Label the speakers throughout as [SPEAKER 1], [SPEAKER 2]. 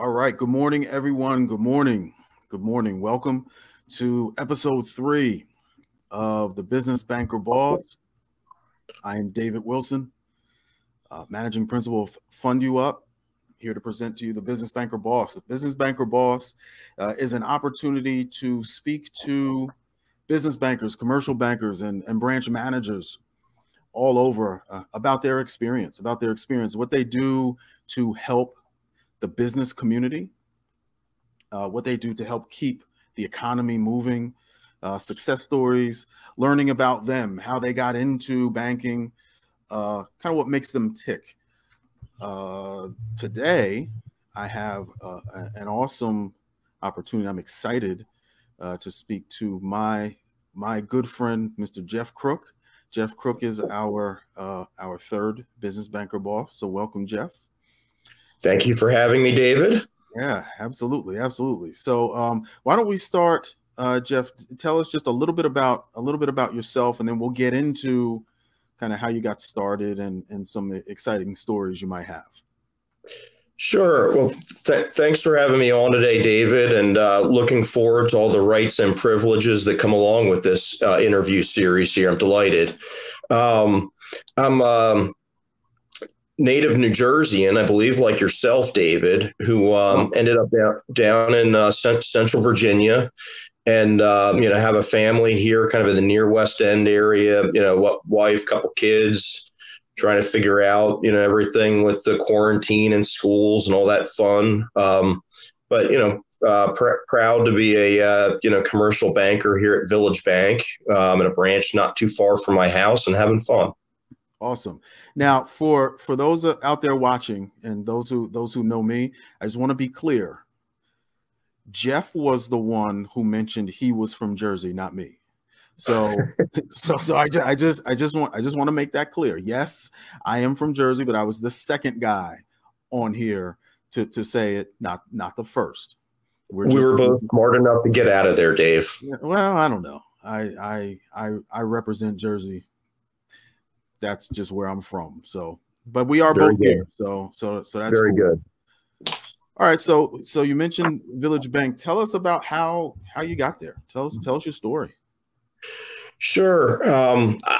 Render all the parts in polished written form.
[SPEAKER 1] All right. Good morning, everyone. Good morning. Good morning. Welcome to episode 3 of the Business Banker Boss. I am David Wilson, managing principal of Fund You Up, here to present to you the Business Banker Boss. The Business Banker Boss is an opportunity to speak to business bankers, commercial bankers, and branch managers all over about their experience, what they do to help the business community, what they do to help keep the economy moving, success stories, learning about them, how they got into banking, kind of what makes them tick. Today, I have an awesome opportunity. I'm excited to speak to my good friend, Mr. Jeff Crook. Jeff Crook is our third business banker boss. So welcome, Jeff.
[SPEAKER 2] Thank you for having me, David.
[SPEAKER 1] Yeah, absolutely, absolutely. So why don't we start, Jeff? Tell us just a little bit about yourself, and then we'll get into kind of how you got started and some exciting stories you might have.
[SPEAKER 2] Sure. Well, thanks for having me on today, David, and looking forward to all the rights and privileges that come along with this interview series here. I'm delighted. I'm native New Jerseyan, I believe, like yourself, David, who ended up down in Central Virginia, and have a family here, kind of in the near West End area. Wife, couple kids, trying to figure out everything with the quarantine and schools and all that fun. Proud to be a commercial banker here at Village Bank, in a branch not too far from my house, and having fun.
[SPEAKER 1] Awesome. Now, for those out there watching and those who know me, I just want to be clear. Jeff was the one who mentioned he was from Jersey, not me. So I just want to make that clear. Yes, I am from Jersey, but I was the second guy on here to say it, not the first.
[SPEAKER 2] We were both smart enough to get out of there, Dave.
[SPEAKER 1] Well, I don't know. I represent Jersey. That's just where I'm from. So, but we are both here. So that's
[SPEAKER 2] very
[SPEAKER 1] cool.
[SPEAKER 2] Good.
[SPEAKER 1] All right. So you mentioned Village Bank. Tell us about how you got there. Tell us your story.
[SPEAKER 2] Sure.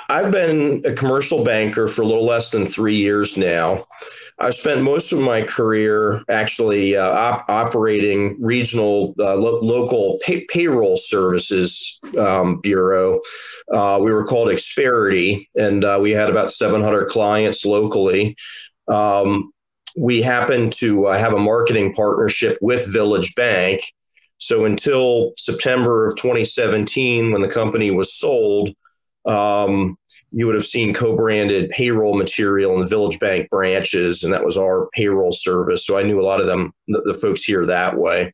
[SPEAKER 2] I've been a commercial banker for a little less than 3 years now. I've spent most of my career actually operating regional, local payroll services bureau. We were called Xperity, and we had about 700 clients locally. We happened to have a marketing partnership with Village Bank. So until September of 2017, when the company was sold, you would have seen co-branded payroll material in the Village Bank branches, and that was our payroll service. So I knew a lot of them, the folks here, that way.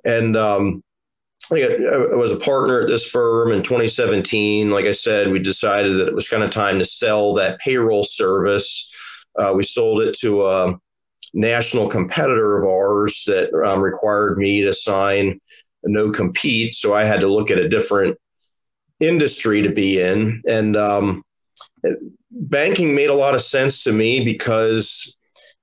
[SPEAKER 2] And I was a partner at this firm in 2017. Like I said, we decided that it was kind of time to sell that payroll service. We sold it to a national competitor of ours that required me to sign a no compete. So I had to look at a different industry to be in. And banking made a lot of sense to me because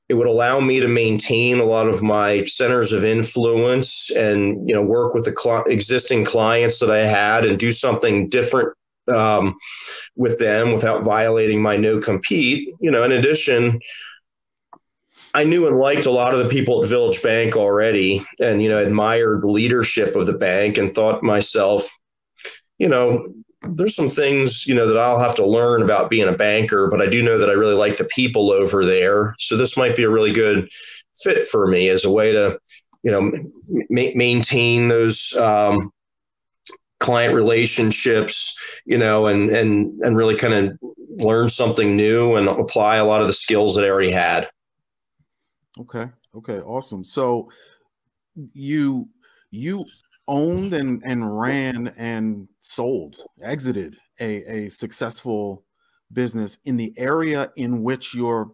[SPEAKER 2] it would allow me to maintain a lot of my centers of influence and, work with the existing clients that I had and do something different with them without violating my no compete. In addition, I knew and liked a lot of the people at Village Bank already, and admired the leadership of the bank, and thought to myself, there's some things that I'll have to learn about being a banker, but I do know that I really like the people over there, so this might be a really good fit for me as a way to maintain those client relationships, and really kind of learn something new and apply a lot of the skills that I already had.
[SPEAKER 1] Okay, awesome. So you owned and ran and exited a successful business in the area in which you're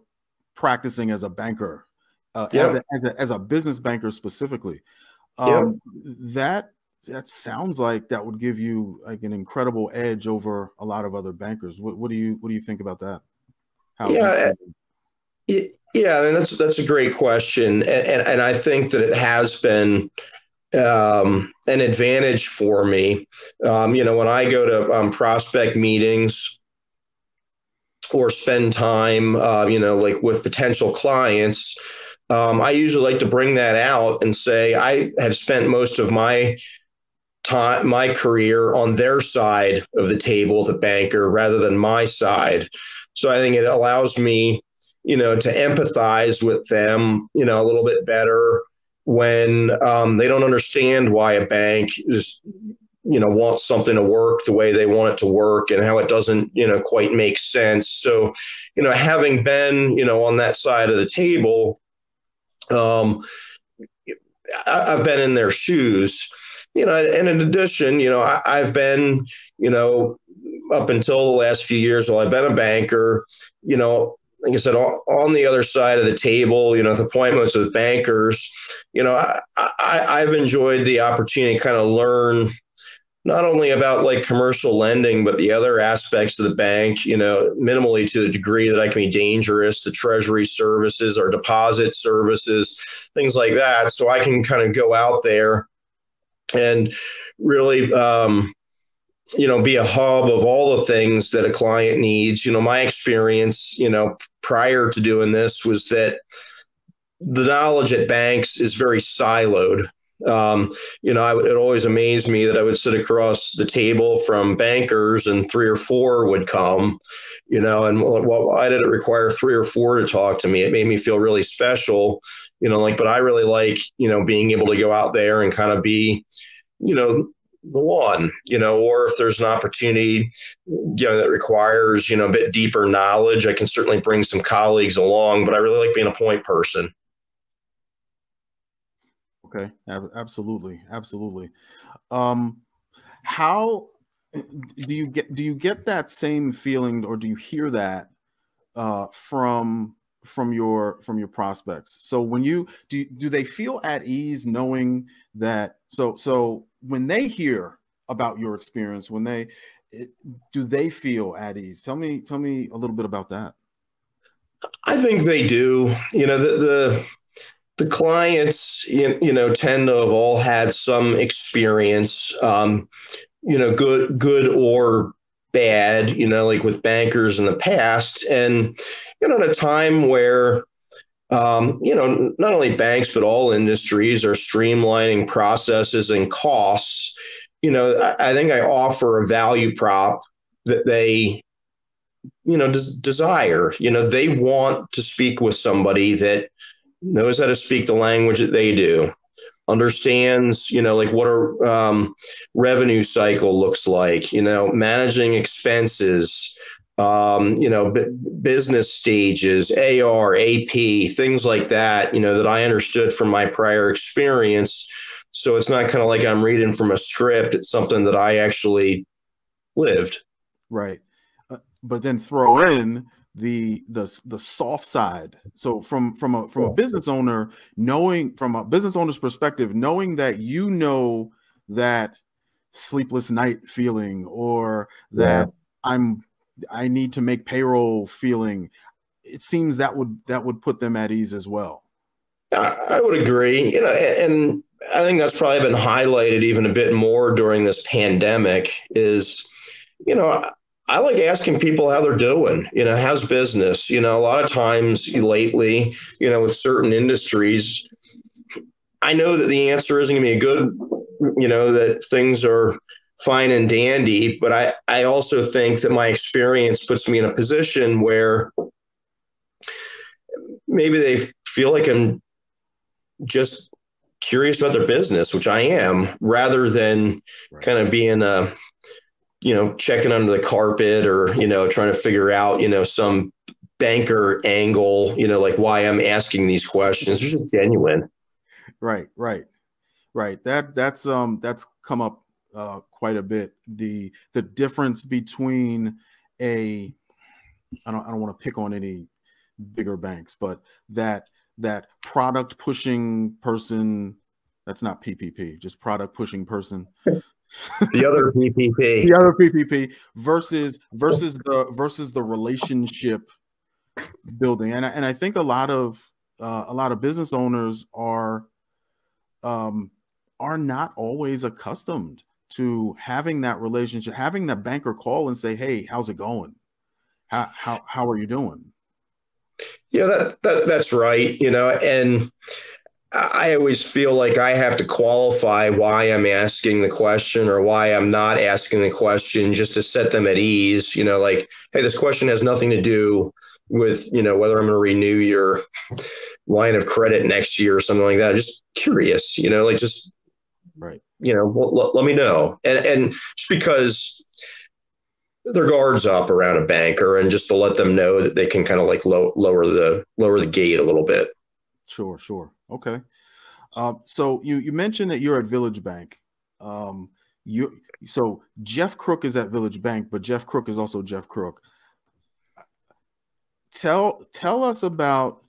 [SPEAKER 1] practicing as a banker, as a business banker specifically. That sounds like that would give you like an incredible edge over a lot of other bankers. What do you think about that?
[SPEAKER 2] Yeah, I mean, that's a great question, and I think that it has been an advantage for me. When I go to prospect meetings or spend time, like with potential clients, I usually like to bring that out and say I have spent most of my time, my career on their side of the table, the banker, rather than my side. So I think it allows me, to empathize with them, a little bit better when they don't understand why a bank is, wants something to work the way they want it to work and how it doesn't, quite make sense. So, having been, on that side of the table, um, I've been in their shoes, and in addition, I've been, up until the last few years while I've been a banker, like I said, on the other side of the table, with appointments with bankers, I've enjoyed the opportunity to kind of learn not only about like commercial lending, but the other aspects of the bank, minimally to the degree that I can be dangerous, the treasury services or deposit services, things like that. So I can kind of go out there and really, be a hub of all the things that a client needs. My experience, prior to doing this was that the knowledge at banks is very siloed. It always amazed me that I would sit across the table from bankers and three or four would come, and why did it require three or four to talk to me? It made me feel really special, but I really like, being able to go out there and kind of be, the one, or if there's an opportunity, that requires, a bit deeper knowledge, I can certainly bring some colleagues along, but I really like being a point person.
[SPEAKER 1] Okay, absolutely, absolutely. How do you get that same feeling, or do you hear that from your prospects? So when you do they feel at ease knowing that? So when they hear about your experience, do they feel at ease? Tell me a little bit about that.
[SPEAKER 2] I think they do. The clients, tend to have all had some experience, good or bad, like with bankers in the past. And, in a time where, not only banks, but all industries are streamlining processes and costs, I think I offer a value prop that they, desire. They want to speak with somebody that knows how to speak the language that they do, understands, like what a revenue cycle looks like, managing expenses, business stages, AR, AP, things like that, that I understood from my prior experience. So it's not kind of like I'm reading from a script. It's something that I actually lived.
[SPEAKER 1] Right. But then throw in the soft side. So from a business owner, from a business owner's perspective, knowing that that sleepless night feeling, or that I need to make payroll feeling, it seems that would put them at ease as well.
[SPEAKER 2] I would agree, and I think that's probably been highlighted even a bit more during this pandemic is, I like asking people how they're doing, how's business? A lot of times lately, with certain industries, I know that the answer isn't going to be a good, that things are fine and dandy, but I also think that my experience puts me in a position where maybe they feel like I'm just curious about their business, which I am, rather than kind of being a, checking under the carpet or, trying to figure out, some banker angle, like why I'm asking these questions. They're just genuine.
[SPEAKER 1] Right. That's come up quite a bit. The difference between I don't want to pick on any bigger banks, but that product pushing person, that's not PPP, just product pushing person.
[SPEAKER 2] The other PPP.
[SPEAKER 1] The other PPP versus the relationship building, and I think a lot of business owners are not always accustomed to having that relationship, having that banker call and say, "Hey, how's it going? How are you doing?"
[SPEAKER 2] Yeah, that's right. And I always feel like I have to qualify why I'm asking the question or why I'm not asking the question just to set them at ease. Like, hey, this question has nothing to do with, whether I'm going to renew your line of credit next year or something like that. I'm just curious, like just,
[SPEAKER 1] right.
[SPEAKER 2] Let me know. And just because their guards up around a banker and just to let them know that they can kind of like lower the gate a little bit.
[SPEAKER 1] Sure. Okay. So you mentioned that you're at Village Bank. So Jeff Crook is at Village Bank, but Jeff Crook is also Jeff Crook. Tell us about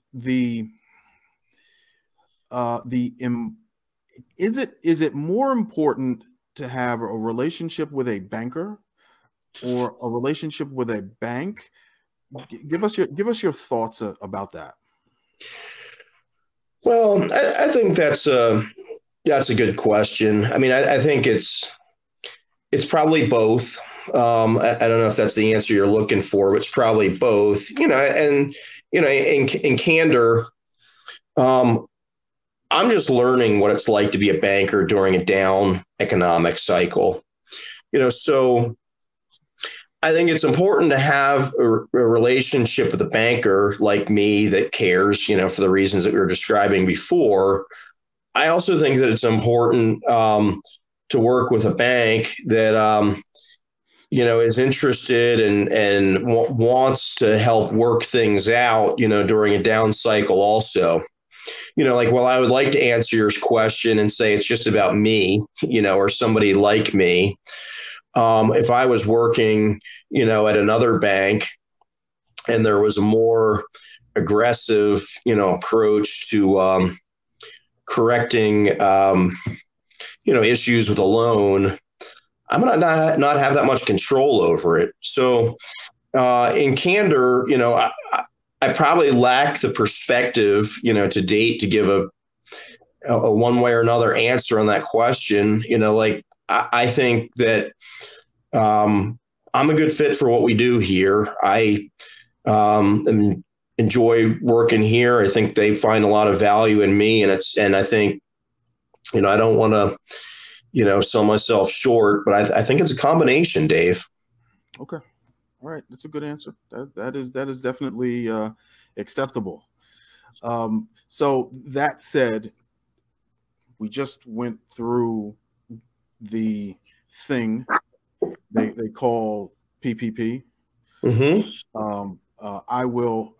[SPEAKER 1] is it more important to have a relationship with a banker or a relationship with a bank? Give us your thoughts about that.
[SPEAKER 2] Well, I think that's a good question. I mean, I think it's probably both. I don't know if that's the answer you're looking for, but it's probably both. And in candor, I'm just learning what it's like to be a banker during a down economic cycle. So I think it's important to have a relationship with a banker like me that cares, for the reasons that we were describing before. I also think that it's important to work with a bank that, is interested and wants to help work things out, during a down cycle also. Like, well, I would like to answer your question and say it's just about me, or somebody like me. If I was working, at another bank and there was a more aggressive, approach to correcting, issues with a loan, I'm going to not have that much control over it. So in candor, I probably lack the perspective, to date to give a one way or another answer on that question. Like I think that I'm a good fit for what we do here. I enjoy working here. I think they find a lot of value in me, and I think, I don't want to, sell myself short, but I think it's a combination, Dave.
[SPEAKER 1] Okay. All right. That's a good answer. That is definitely acceptable. So that said, we just went through the thing they call PPP.
[SPEAKER 2] Mm-hmm.
[SPEAKER 1] I want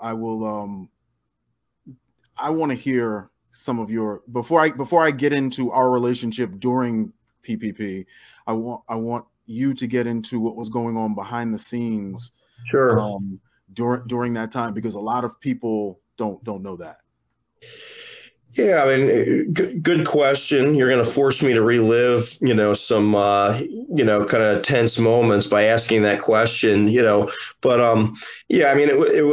[SPEAKER 1] to hear some of your before I get into our relationship during PPP. I want you to get into what was going on behind the scenes.
[SPEAKER 2] Sure.
[SPEAKER 1] During that time, because a lot of people don't know that.
[SPEAKER 2] Yeah, I mean, good question. You're going to force me to relive, some, kind of tense moments by asking that question, But yeah, I mean, it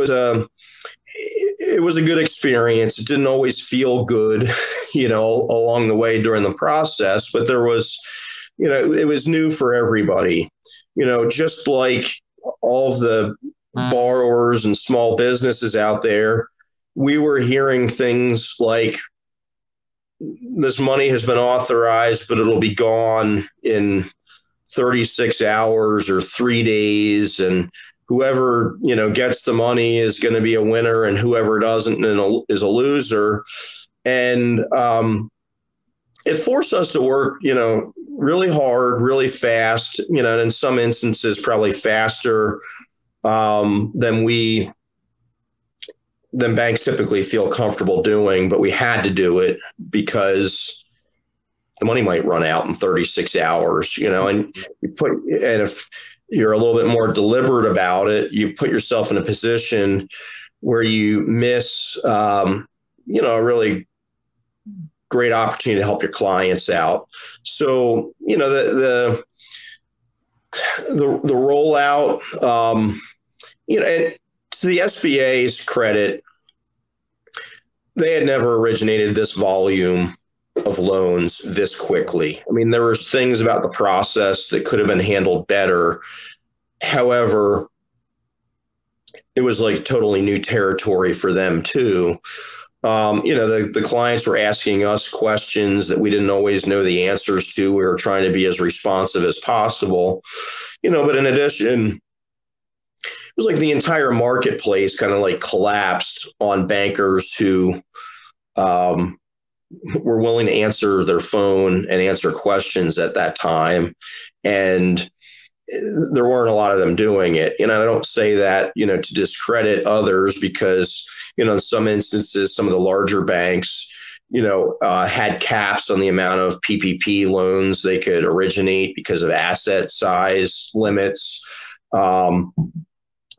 [SPEAKER 2] was a good experience. It didn't always feel good, along the way during the process, but there was, it was new for everybody, just like all of the borrowers and small businesses out there. We were hearing things like, this money has been authorized, but it'll be gone in 36 hours or 3 days. And whoever, gets the money is going to be a winner, and whoever doesn't is a loser. And it forced us to work, really hard, really fast, and in some instances, probably faster than banks typically feel comfortable doing, but we had to do it because the money might run out in 36 hours, and if you're a little bit more deliberate about it, you put yourself in a position where you miss, a really great opportunity to help your clients out. So, the rollout, and To the SBA's credit, they had never originated this volume of loans this quickly. I mean, there were things about the process that could have been handled better. However, it was like totally new territory for them too. The clients were asking us questions that we didn't always know the answers to. We were trying to be as responsive as possible, but in addition, it was like the entire marketplace kind of like collapsed on bankers who were willing to answer their phone and answer questions at that time. And there weren't a lot of them doing it. I don't say that, to discredit others because, in some instances, some of the larger banks, had caps on the amount of PPP loans they could originate because of asset size limits.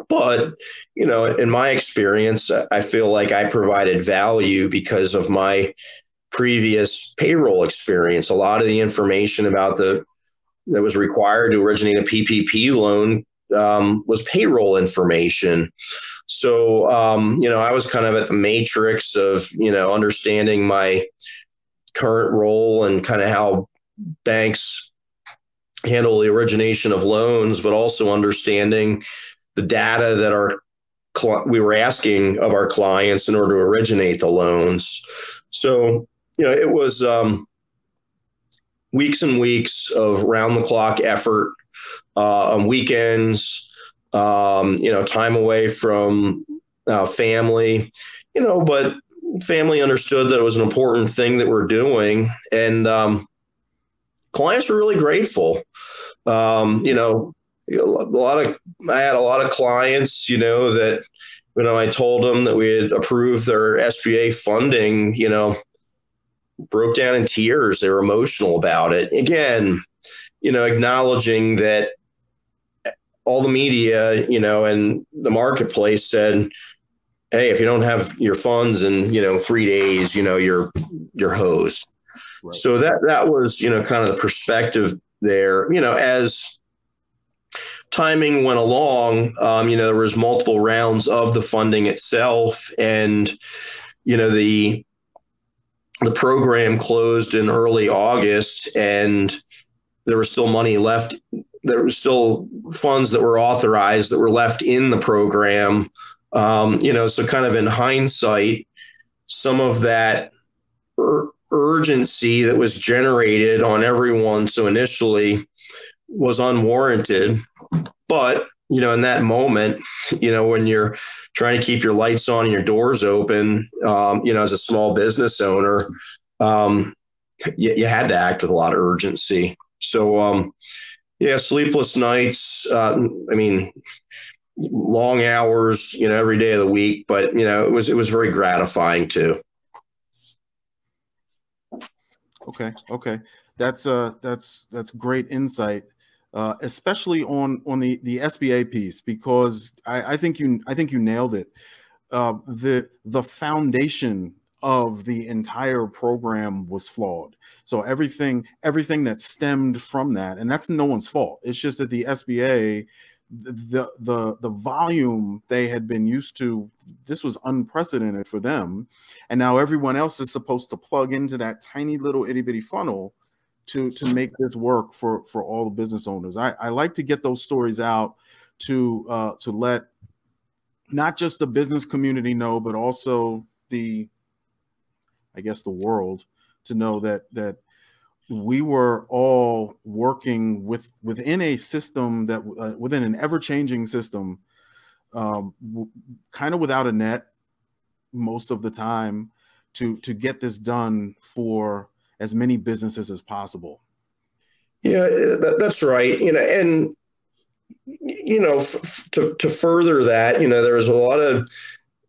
[SPEAKER 2] But, in my experience, I feel like I provided value because of my previous payroll experience. A lot of the information about that was required to originate a PPP loan was payroll information. So, I was kind of at the matrix of, understanding my current role and kind of how banks handle the origination of loans, but also understanding the data that we were asking of our clients in order to originate the loans. So, it was weeks and weeks of round-the-clock effort on weekends, time away from family, but family understood that it was an important thing that we're doing. And clients were really grateful. I had a lot of clients, that, I told them that we had approved their SBA funding, broke down in tears. They were emotional about it. Again, acknowledging that all the media, and the marketplace said, hey, if you don't have your funds in, 3 days, you're hosed. Right. So that was, kind of the perspective there, as timing went along, there was multiple rounds of the funding itself, and, the program closed in early August, and there was still money left. There was still funds that were authorized that were left in the program. So kind of in hindsight, some of that urgency that was generated on everyone so initially was unwarranted. But, in that moment, when you're trying to keep your lights on and your doors open, as a small business owner, you had to act with a lot of urgency. So, sleepless nights, long hours, every day of the week, but, it was very gratifying too.
[SPEAKER 1] Okay. That's great insight. Especially on the SBA piece, because I think you nailed it. The foundation of the entire program was flawed. So everything that stemmed from that, and that's no one's fault. It's just that the SBA, the volume they had been used to, this was unprecedented for them, and now everyone else is supposed to plug into that tiny little itty bitty funnel to make this work for all the business owners. I like to get those stories out to let not just the business community know, but also the world to know that we were all working within a system that within an ever-changing system, kind of without a net most of the time to get this done for as many businesses as possible.
[SPEAKER 2] Yeah, that's right. And, to further that, there was a lot of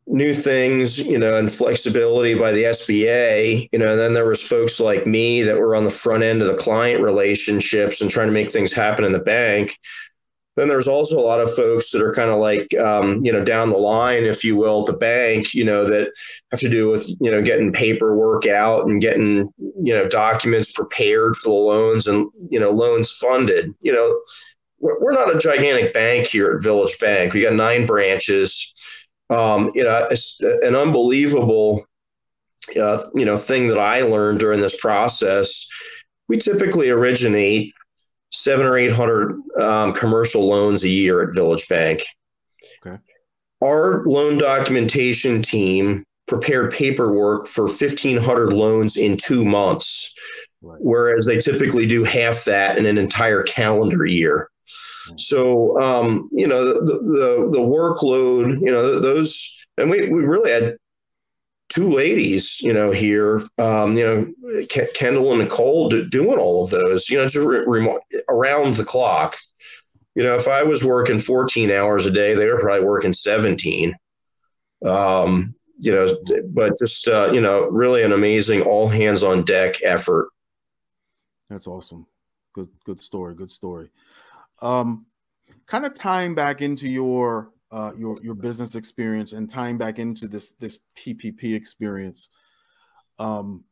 [SPEAKER 2] new things, and flexibility by the SBA, and then there was folks like me that were on the front end of the client relationships and trying to make things happen in the bank. Then there's also a lot of folks that are kind of like, down the line, if you will, at the bank, that have to do with, getting paperwork out and getting, documents prepared for the loans and, loans funded. We're not a gigantic bank here at Village Bank. We got 9 branches. It's an unbelievable, thing that I learned during this process. We typically originate 700 or 800 commercial loans a year at Village Bank.
[SPEAKER 1] Okay.
[SPEAKER 2] Our loan documentation team prepared paperwork for 1,500 loans in 2 months, right, whereas they typically do half that in an entire calendar year. So, the workload, those, and we really had two ladies, here, Kendall and Nicole doing all of those, just around the clock. If I was working 14 hours a day, they were probably working 17. But just, really an amazing all hands on deck effort.
[SPEAKER 1] That's awesome. Good story. Good story. Kind of tying back into your business experience and tying back into this PPP experience, and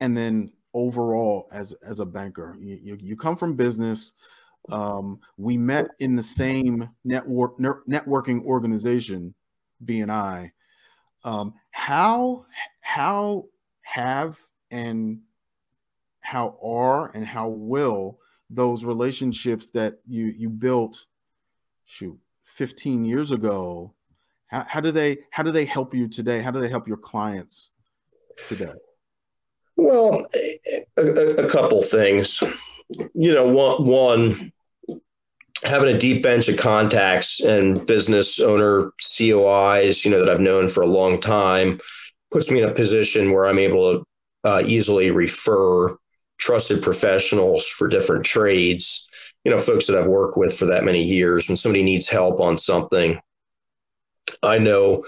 [SPEAKER 1] then overall as a banker, you come from business. We met in the same networking organization, BNI. How will those relationships that you built 15 years ago, how do they help you today? How do they help your clients today?
[SPEAKER 2] Well, a couple things. One, having a deep bench of contacts and business owner COIs, that I've known for a long time, puts me in a position where I'm able to easily refer trusted professionals for different trades, folks that I've worked with for that many years. When somebody needs help on something, I know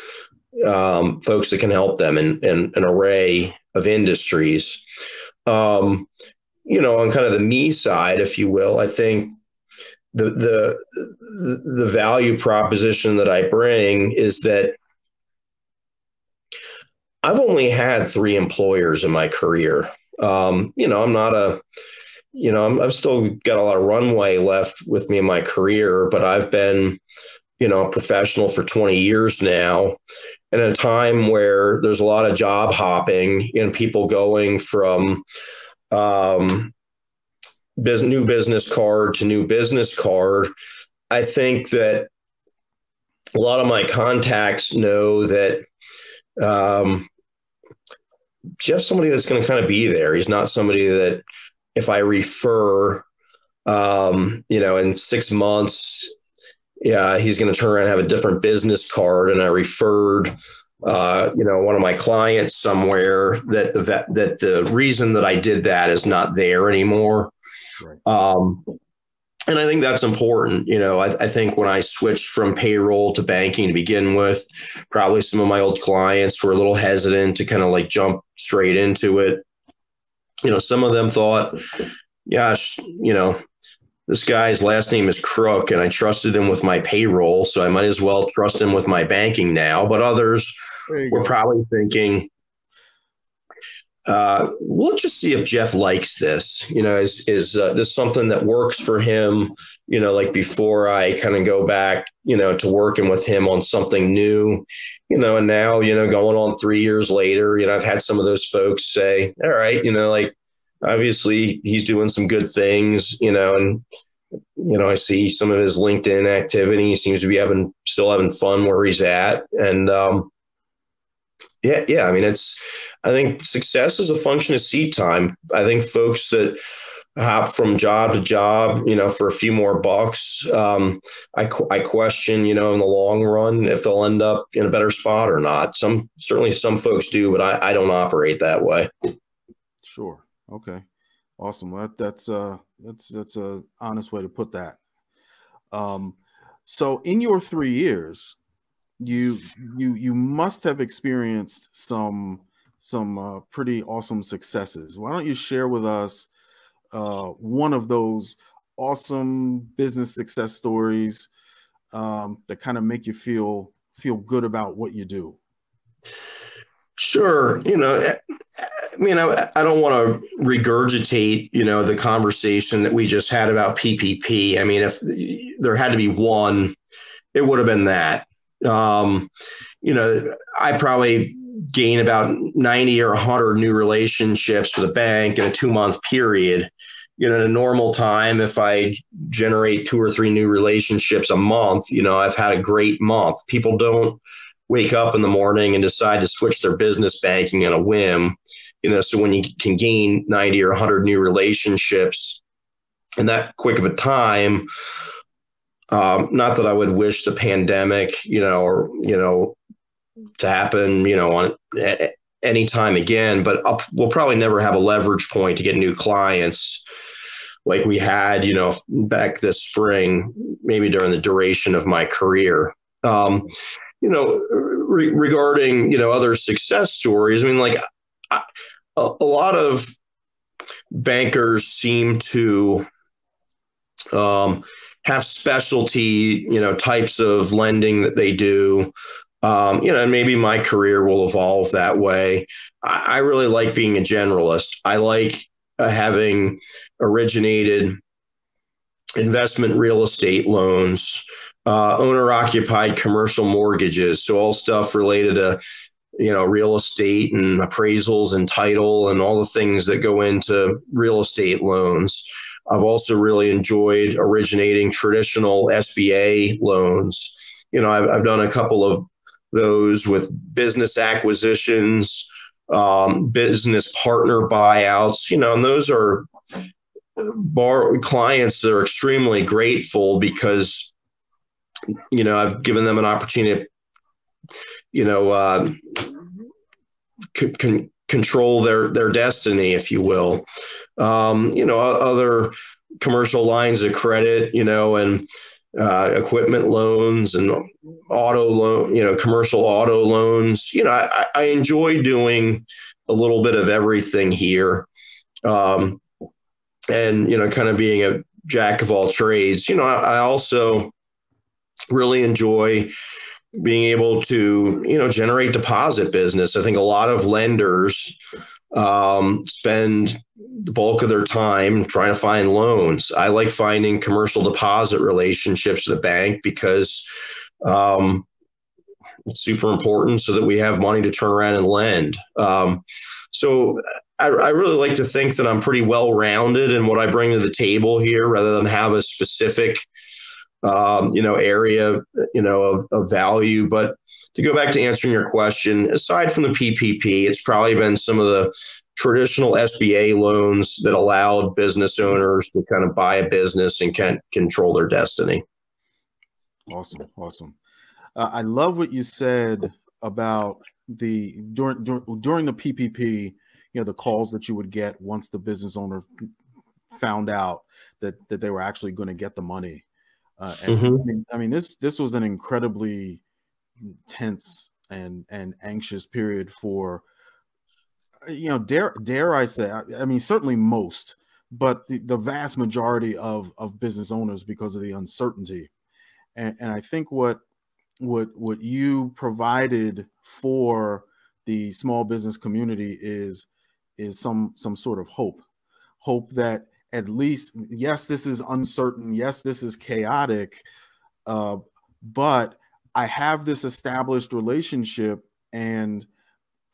[SPEAKER 2] folks that can help them in an array of industries. On kind of the me side, if you will, I think the value proposition that I bring is that I've only had 3 employers in my career. I'm not I've still got a lot of runway left with me in my career, but I've been, a professional for 20 years now. And at a time where there's a lot of job hopping and people going from new business card to new business card, I think that a lot of my contacts know that Jeff's somebody that's going to kind of be there. He's not somebody that if I refer, in 6 months, he's going to turn around and have a different business card. And I referred, one of my clients somewhere that the reason that I did that is not there anymore. Right. And I think that's important. I think when I switched from payroll to banking to begin with, probably some of my old clients were a little hesitant to kind of like jump straight into it. Some of them thought, gosh, this guy's last name is Crook and I trusted him with my payroll, so I might as well trust him with my banking now. But others were probably thinking, we'll just see if Jeff likes this. Is this something that works for him? Like before I kind of go back, to working with him on something new, and now, going on 3 years later, I've had some of those folks say, all right, like obviously he's doing some good things, and, I see some of his LinkedIn activity. He seems to be still having fun where he's at. And, yeah. I mean, I think success is a function of seat time. I think folks that hop from job to job, for a few more bucks, I question, in the long run, if they'll end up in a better spot or not. Certainly some folks do, but I don't operate that way.
[SPEAKER 1] Sure. Okay. Awesome. Well, that's a honest way to put that. So in your 3 years, you must have experienced some pretty awesome successes. Why don't you share with us one of those awesome business success stories that kind of make you feel good about what you do?
[SPEAKER 2] Sure. I mean, I don't want to regurgitate, the conversation that we just had about PPP. I mean, if there had to be one, it would have been that. Um, I probably gain about 90 or 100 new relationships for the bank in a 2-month period. In a normal time, if I generate 2 or 3 new relationships a month, I've had a great month. People don't wake up in the morning and decide to switch their business banking on a whim. So when you can gain 90 or 100 new relationships in that quick of a time, not that I would wish the pandemic, to happen, on any time again, but we'll probably never have a leverage point to get new clients like we had, back this spring, maybe during the duration of my career. Regarding, other success stories, I mean, like a lot of bankers seem to have specialty, types of lending that they do. And maybe my career will evolve that way. I really like being a generalist. I like having originated investment real estate loans, owner-occupied commercial mortgages, so all stuff related to real estate and appraisals and title and all the things that go into real estate loans. I've also really enjoyed originating traditional SBA loans. I've done a couple of those with business acquisitions, business partner buyouts, and those are clients that are extremely grateful because, I've given them an opportunity to, control their destiny, if you will. Other commercial lines of credit, and equipment loans and auto loan, commercial auto loans. I enjoy doing a little bit of everything here. And, kind of being a jack of all trades. I also really enjoy being able to, generate deposit business. I think a lot of lenders spend the bulk of their time trying to find loans. I like finding commercial deposit relationships with the bank because it's super important so that we have money to turn around and lend. So I really like to think that I'm pretty well-rounded in what I bring to the table here rather than have a specific area, of value. But to go back to answering your question, aside from the PPP, it's probably been some of the traditional SBA loans that allowed business owners to kind of buy a business and can control their destiny.
[SPEAKER 1] Awesome. I love what you said about during the PPP, the calls that you would get once the business owner found out that they were actually going to get the money. I mean, this was an incredibly tense and anxious period for, dare I say, I mean, certainly most, but the vast majority of business owners because of the uncertainty. And I think what you provided for the small business community is some sort of hope that at least, yes, this is uncertain. Yes, this is chaotic, but I have this established relationship and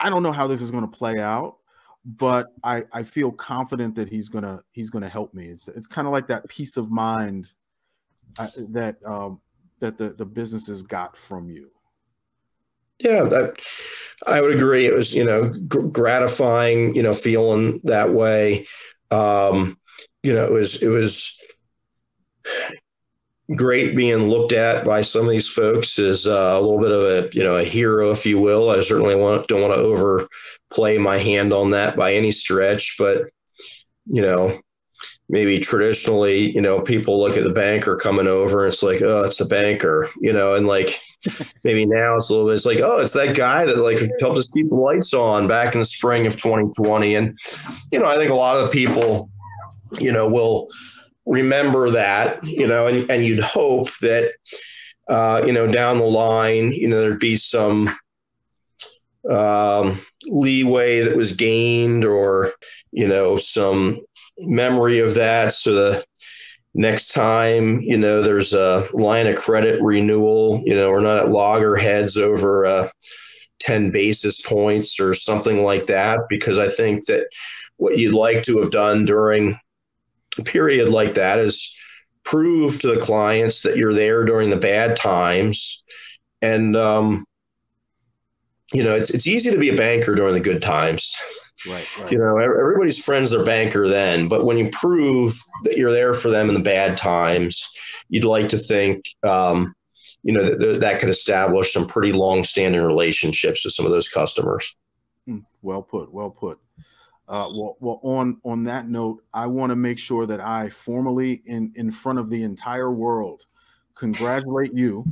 [SPEAKER 1] I don't know how this is going to play out, but I feel confident that he's gonna help me. It's kind of like that peace of mind that the businesses got from you.
[SPEAKER 2] Yeah, I would agree. It was, gratifying, feeling that way. It was great being looked at by some of these folks as a little bit of a hero, if you will. I certainly don't want to overplay my hand on that by any stretch, but maybe traditionally, people look at the banker coming over and it's like, oh, it's the banker, and like maybe now it's a little bit, it's like, oh, it's that guy that like helped us keep the lights on back in the spring of 2020. And, I think a lot of people, will remember that, and you'd hope that, down the line, there'd be some leeway that was gained or, some memory of that. So Next time, there's a line of credit renewal, we're not at loggerheads over 10 basis points or something like that, because I think that what you'd like to have done during a period like that is prove to the clients that you're there during the bad times. And, it's easy to be a banker during the good times.
[SPEAKER 1] Right.
[SPEAKER 2] Everybody's friend's their banker then, but when you prove that you're there for them in the bad times, you'd like to think, that could establish some pretty long-standing relationships with some of those customers.
[SPEAKER 1] Well put. Well, on that note, I want to make sure that I formally, in front of the entire world, congratulate you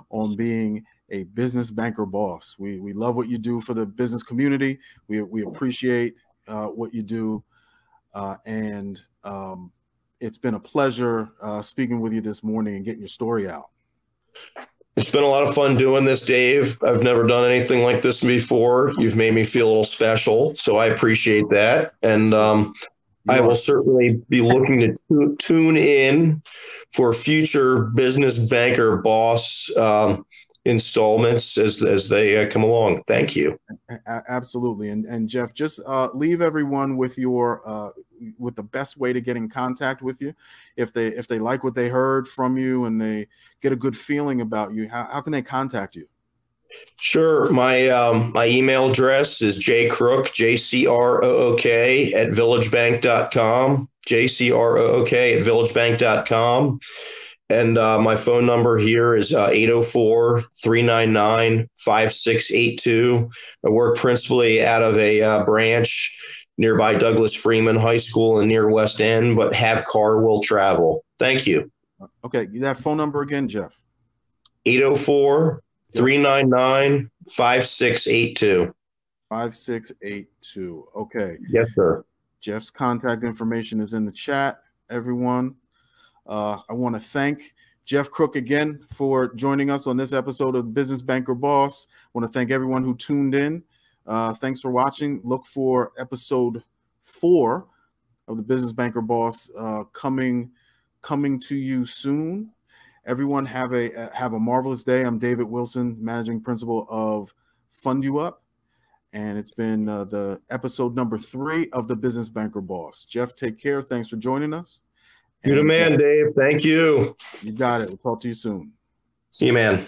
[SPEAKER 1] on being a business banker boss. We love what you do for the business community. We appreciate what you do, and it's been a pleasure speaking with you this morning and getting your story out.
[SPEAKER 2] It's been a lot of fun doing this, Dave. I've never done anything like this before. You've made me feel a little special, so I appreciate that. And I will certainly be looking to tune in for future business banker boss installments as they come along. Thank you.
[SPEAKER 1] Absolutely. And Jeff, just leave everyone with your with the best way to get in contact with you. If they like what they heard from you and they get a good feeling about you, how can they contact you?
[SPEAKER 2] Sure. My email address is jcrook, JCROOK at villagebank.com, JCROOK at villagebank.com. And my phone number here is 804-399-5682. I work principally out of a branch nearby Douglas Freeman High School and near West End, but have car, will travel. Thank you.
[SPEAKER 1] Okay. That phone number again, Jeff.
[SPEAKER 2] 804-399-5682.
[SPEAKER 1] 5682. Okay.
[SPEAKER 2] Yes, sir.
[SPEAKER 1] Jeff's contact information is in the chat, everyone. I want to thank Jeff Crook again for joining us on this episode of Business Banker Boss. I want to thank everyone who tuned in. Thanks for watching. Look for episode 4 of the Business Banker Boss coming to you soon. Everyone have a marvelous day. I'm David Wilson, Managing Principal of Fund You Up, and it's been the episode number 3 of the Business Banker Boss. Jeff, take care. Thanks for joining us.
[SPEAKER 2] You're the man, Dave. Thank you.
[SPEAKER 1] You got it. We'll talk to you soon.
[SPEAKER 2] See you, man.